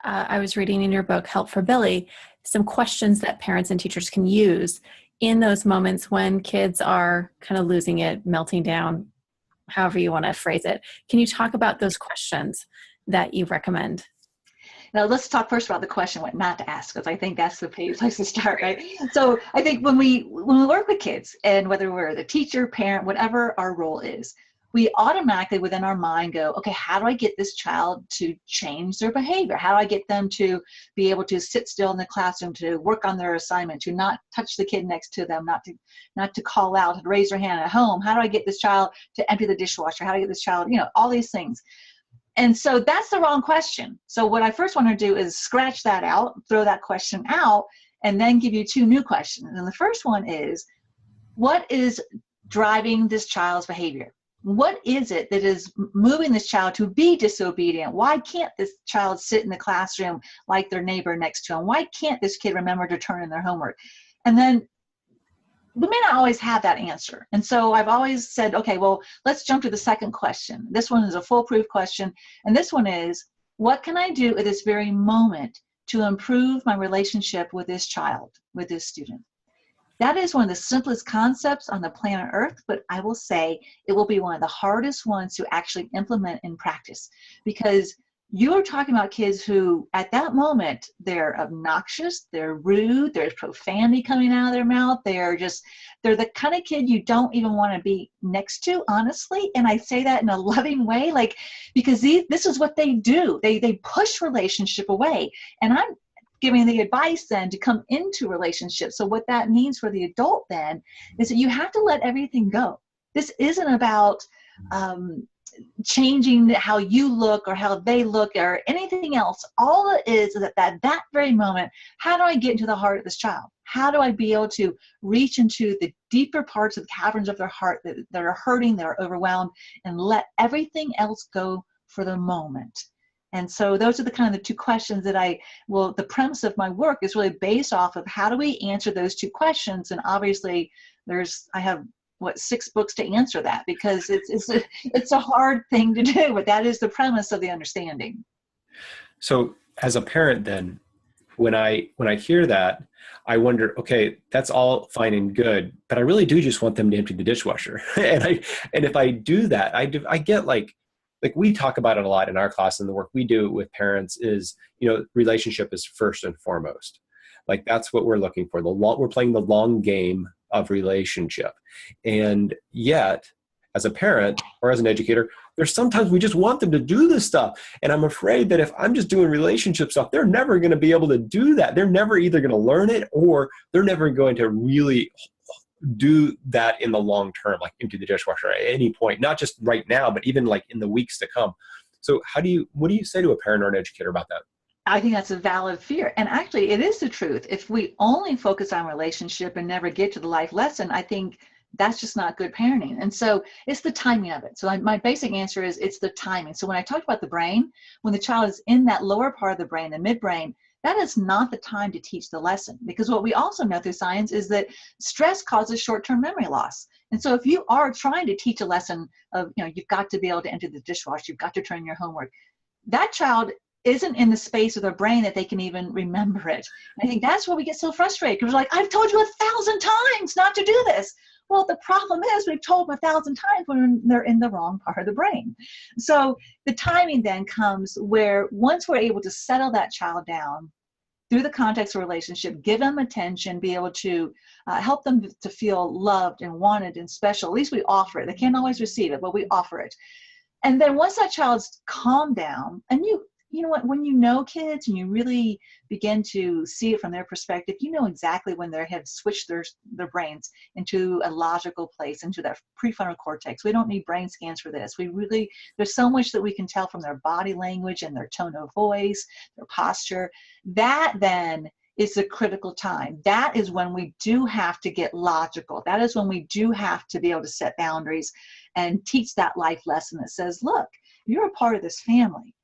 I was reading in your book, Help for Billy, some questions that parents and teachers can use in those moments when kids are kind of losing it, melting down, however you want to phrase it. Can you talk about those questions that you recommend? Now let's talk first about the question what not to ask, because I think that's the place to start, right? So I think when we work with kids, and whether we're the teacher, parent, whatever our role is, we automatically within our mind go, okay, how do I get this child to change their behavior? How do I get them to be able to sit still in the classroom, to work on their assignment, to not touch the kid next to them, not to call out, to raise their hand at home? How do I get this child to empty the dishwasher? How do I get this child, all these things. And so that's the wrong question. So what I first want to do is scratch that out, throw that question out, and then give you two new questions. And the first one is, what is driving this child's behavior? What is it that is moving this child to be disobedient? Why can't this child sit in the classroom like their neighbor next to him? Why can't this kid remember to turn in their homework? And then we may not always have that answer. And so I've always said, okay, well, let's jump to the second question. This one is a foolproof question. And this one is, what can I do at this very moment to improve my relationship with this child, with this student? That is one of the simplest concepts on the planet Earth, but I will say it will be one of the hardest ones to actually implement in practice, because you are talking about kids who, at that moment, they're obnoxious, they're rude, there's profanity coming out of their mouth, they're the kind of kid you don't even want to be next to, honestly. And I say that in a loving way, because this is what they do. They push relationship away. And I'm giving the advice then to come into relationships. So what that means for the adult then is that you have to let everything go. This isn't about changing how you look or how they look or anything else. All it is that that very moment, how do I get into the heart of this child? How do I be able to reach into the deeper parts of the caverns of their heart that are hurting, that are overwhelmed, and let everything else go for the moment? And so those are the kind of the two questions that the premise of my work is really based off of how do we answer those two questions. And obviously I have 6 books to answer that, because it's a hard thing to do, but that is the premise of the understanding. So as a parent then, when I hear that, I wonder, okay, that's all fine and good, but I really do just want them to empty the dishwasher. and if I do that, I get like we talk about it a lot in our class, and the work we do with parents is, relationship is first and foremost. Like that's what we're looking for. We're playing the long game of relationship. And yet, as a parent or as an educator, there's sometimes we just want them to do this stuff. And I'm afraid that if I'm just doing relationship stuff, they're never going to be able to do that. They're never either going to learn it, or they're never going to really do that in the long term, like empty the dishwasher at any point, not just right now, but even like in the weeks to come. So what do you say to a parent or an educator about that? I think that's a valid fear. And actually, it is the truth. If we only focus on relationship and never get to the life lesson, I think that's just not good parenting. And so it's the timing of it. So my basic answer is it's the timing. So when I talked about the brain, when the child is in that lower part of the brain, the midbrain, that is not the time to teach the lesson. Because what we also know through science is that stress causes short-term memory loss. And so if you are trying to teach a lesson of, you've got to be able to empty the dishwasher, you've got to turn in your homework, that child isn't in the space of their brain that they can even remember it. I think that's where we get so frustrated, because we're like, I've told you 1,000 times not to do this. Well, the problem is we've told them 1,000 times when they're in the wrong part of the brain. So the timing then comes where once we're able to settle that child down through the context of relationship, give them attention, be able to help them to feel loved and wanted and special. At least we offer it. They can't always receive it, but we offer it. And then once that child's calmed down, and you know what, when you know kids and you really begin to see it from their perspective, you know exactly when they have switched their brains into a logical place, into that prefrontal cortex. We don't need brain scans for this. There's so much that we can tell from their body language and their tone of voice, their posture. That then is the critical time. That is when we do have to get logical. That is when we do have to be able to set boundaries and teach that life lesson that says, look, you're a part of this family.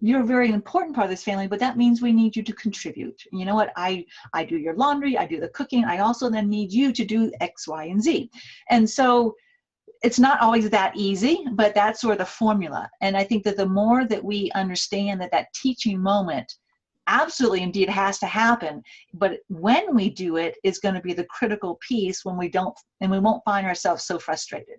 You're a very important part of this family, but that means we need you to contribute. You know what? I do your laundry, I do the cooking. I also then need you to do X, Y, and Z. And so it's not always that easy, but that's sort of the formula. And I think that the more that we understand that that teaching moment absolutely indeed has to happen, but when we do it is going to be the critical piece when we don't, and we won't find ourselves so frustrated.